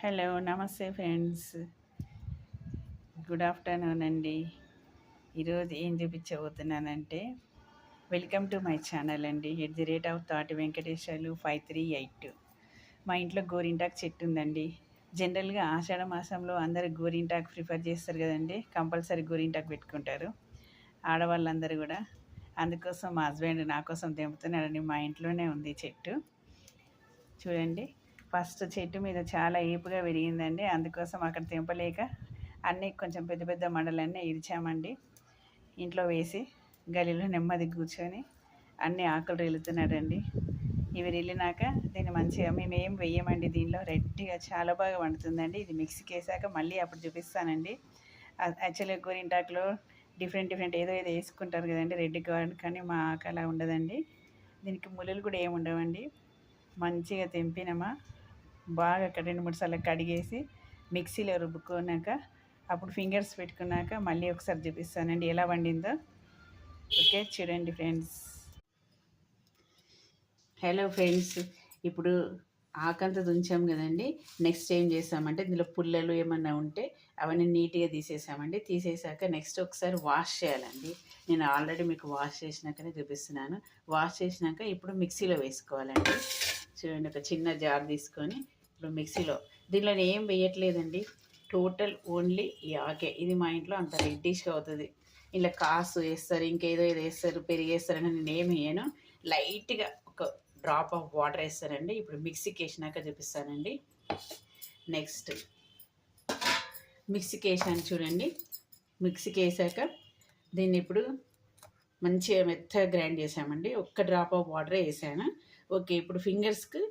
Hello నమస్తే friends, good afternoon అండి. ఈరోజు ఏం చూపించబోతున్నానంటే వెల్కమ్ టు మై ఛానల్ అండి. @తాటి వెంకటేశ్వర్లు 5382. మా ఇంట్లో గోరింటాకు చెట్టు ఉందండి. జనరల్గా ఆషాఢ మాసంలో అందరూ గోరింటాకు ప్రిఫర్ చేస్తారు కదండి, కంపల్సరీ గోరింటాకు పెట్టుకుంటారు ఆడవాళ్ళందరూ కూడా. అందుకోసం మా హస్బెండ్ నా కోసం తెంపుతున్నాడండి. మా ఇంట్లోనే ఉంది చెట్టు, చూడండి. ఫస్ట్ చెట్టు మీద చాలా ఏపుగా పెరిగిందండి, అందుకోసం అక్కడ తెంపలేక అన్నీ కొంచెం పెద్ద పెద్ద మండలన్నీ ఇరిచామండి. ఇంట్లో వేసి గలిలో నెమ్మది కూర్చొని అన్ని ఆకులు రెలుతున్నాడండి. ఇవి రెల్లినాక దీన్ని మంచిగా మేము ఏం వేయమండి, దీనిలో రెడ్డిగా చాలా బాగా వండుతుందండి. ఇది మిక్సీకి వేసాక మళ్ళీ అప్పుడు చూపిస్తానండి. యాక్చువల్గా గోరింటాకులో డిఫరెంట్ ఏదో వేసుకుంటారు కదండి రెడ్ కార్డ్, కానీ మా ఆకు అలా ఉండదండి. దీనికి ముళ్ళులు కూడా ఏమి ఉండవండి. మంచిగా తెంపినమా బాగా 2-3 సార్లు కడిగేసి మిక్సీలో రుబ్బుకున్నాక అప్పుడు ఫింగర్స్ పెట్టుకున్నాక మళ్ళీ ఒకసారి చూపిస్తానండి ఎలా వండిందో. ఓకే, చూడండి ఫ్రెండ్స్. హలో ఫ్రెండ్స్, ఇప్పుడు ఆకంతా తుంచాం కదండి. నెక్స్ట్ ఏం చేసామంటే ఇందులో పుల్లలు ఏమన్నా ఉంటే అవన్నీ నీట్గా తీసేసామండి. తీసేసాక నెక్స్ట్ ఒకసారి వాష్ చేయాలండి. నేను ఆల్రెడీ మీకు వాష్ చేసినాకనే చూపిస్తున్నాను. వాష్ చేసినాక ఇప్పుడు మిక్సీలో వేసుకోవాలండి. చూడండి, ఒక చిన్న జార్ తీసుకొని ఇప్పుడు మిక్సీలో, దీనిలో ఏం వేయట్లేదండి, టోటల్ ఓన్లీ ఈ ఆకే. ఇది మా ఇంట్లో అంత రెడ్డిష్గా అవుతుంది. ఇలా కాసు వేస్తారు, ఇంకేదో వేస్తారు, పెరిగేస్తారని నేను ఏమి వేయను. లైట్గా ఒక డ్రాప్ ఆఫ్ వాటర్ వేస్తానండి. ఇప్పుడు మిక్సీకి వేసినాక చూపిస్తానండి. నెక్స్ట్ మిక్సీకి వేసాను చూడండి. మిక్సీకి వేసాక దీన్ని ఇప్పుడు మంచిగా మెత్తగా గ్రైండ్ చేసామండి. ఒక్క డ్రాప్ ఆఫ్ వాటరే వేసాను. ఓకే, ఇప్పుడు ఫింగర్స్కి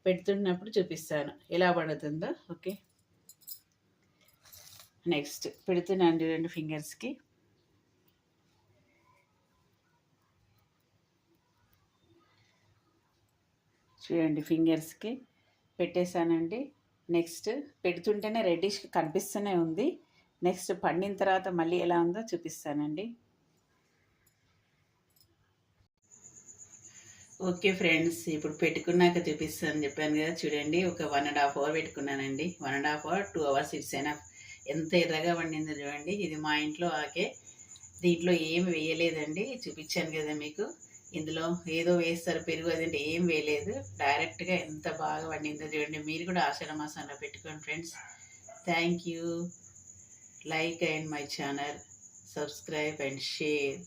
పెడుతున్నప్పుడు చూపిస్తాను ఎలా పడుతుందో. ఓకే, నెక్స్ట్ పెడుతున్నాను చూడండి ఫింగర్స్కి. చూడండి ఫింగర్స్కి పెట్టేశానండి. నెక్స్ట్ పెడుతుంటేనే రెడ్డిష్ కనిపిస్తూనే ఉంది. నెక్స్ట్ పండిన తర్వాత మళ్ళీ ఎలా ఉందో చూపిస్తానండి. ఓకే ఫ్రెండ్స్, ఇప్పుడు పెట్టుకున్నాక చూపిస్తాను చెప్పాను కదా. చూడండి, ఒక 1.5 అవర్ పెట్టుకున్నానండి. 1.5 అవర్ 2 అవర్స్ ఇట్స్ ఎనఫ్. ఎంత ఎర్రగా వండిందో చూడండి. ఇది మా ఇంట్లో ఆకే, దీంట్లో ఏమి వేయలేదండి. చూపించాను కదా మీకు. ఇందులో ఏదో వేస్తారు పెరుగు అదంటే ఏం వేయలేదు. డైరెక్ట్గా ఎంత బాగా వండిందో చూడండి. మీరు కూడా ఆషాఢ మాసంలో పెట్టుకోండి friends. Thank you. Like and my channel, subscribe and share.